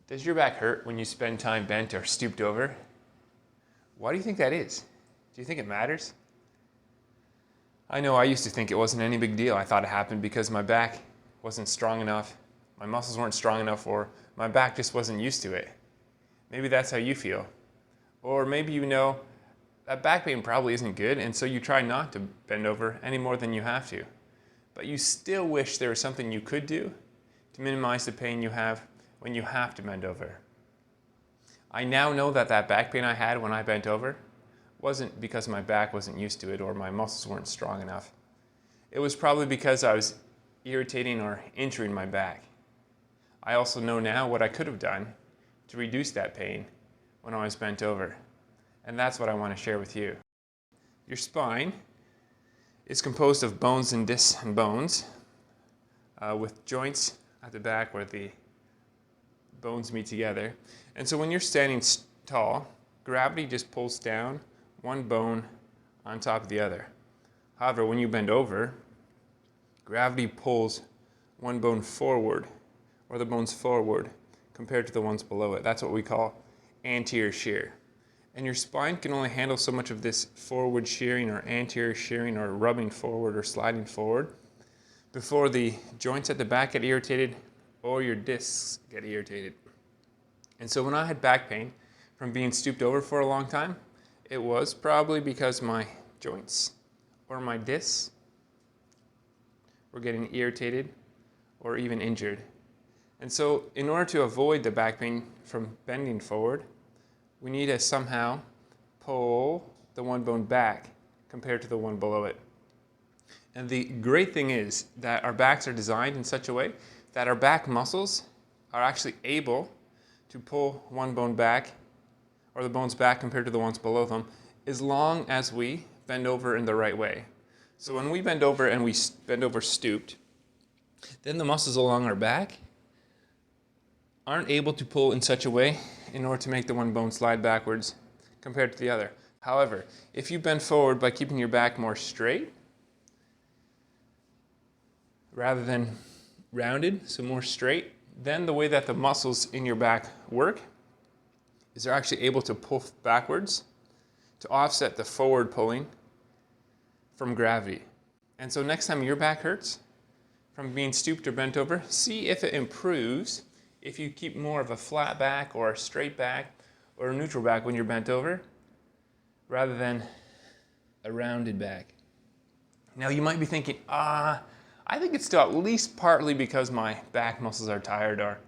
Does your back hurt when you spend time bent or stooped over? Why do you think that is? Do you think it matters? I know I used to think it wasn't any big deal. I thought it happened because my back wasn't strong enough, my muscles weren't strong enough, or my back just wasn't used to it. Maybe that's how you feel. Or maybe you know that back pain probably isn't good, and so you try not to bend over any more than you have to. But you still wish there was something you could do to minimize the pain you have when you have to bend over. I now know that back pain I had when I bent over wasn't because my back wasn't used to it or my muscles weren't strong enough. It was probably because I was irritating or injuring my back. I also know now what I could have done to reduce that pain when I was bent over. And that's what I want to share with you. Your spine is composed of bones and discs and bones with joints at the back where the bones meet together. And so when you're standing tall, gravity just pulls down one bone on top of the other. However, when you bend over, gravity pulls one bone forward, or the bones forward, compared to the ones below it. That's what we call anterior shear. And your spine can only handle so much of this forward shearing or anterior shearing or rubbing forward or sliding forward before the joints at the back get irritated or your discs get irritated. And so when I had back pain from being stooped over for a long time, it was probably because my joints or my discs were getting irritated or even injured. And so in order to avoid the back pain from bending forward, we need to somehow pull the one bone back compared to the one below it. And the great thing is that our backs are designed in such a way that our back muscles are actually able to pull one bone back, or the bones back compared to the ones below them, as long as we bend over in the right way. So when we bend over and we bend over stooped, then the muscles along our back aren't able to pull in such a way in order to make the one bone slide backwards compared to the other. However, if you bend forward by keeping your back more straight rather than rounded, so more straight, then the way that the muscles in your back work is they're actually able to pull backwards to offset the forward pulling from gravity. And so next time your back hurts from being stooped or bent over, see if it improves if you keep more of a flat back or a straight back or a neutral back when you're bent over rather than a rounded back. Now you might be thinking, I think it's still at least partly because my back muscles are tired or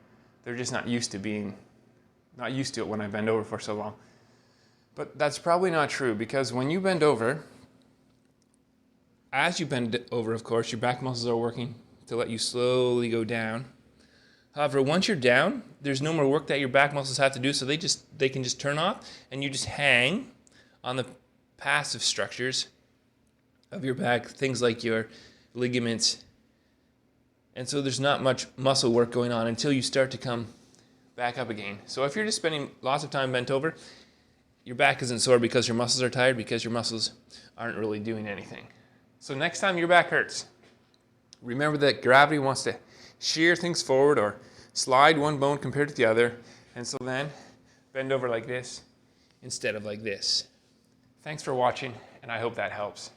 they're just not used to it when I bend over for so long. But that's probably not true, because when you bend over, as you bend over, of course, your back muscles are working to let you slowly go down. However, once you're down, there's no more work that your back muscles have to do, so they can just turn off, and you just hang on the passive structures of your back, things like your ligaments. And so there's not much muscle work going on until you start to come back up again. So if you're just spending lots of time bent over, your back isn't sore because your muscles are tired, because your muscles aren't really doing anything. So next time your back hurts, remember that gravity wants to shear things forward or slide one bone compared to the other, and so then bend over like this instead of like this. Thanks for watching, and I hope that helps.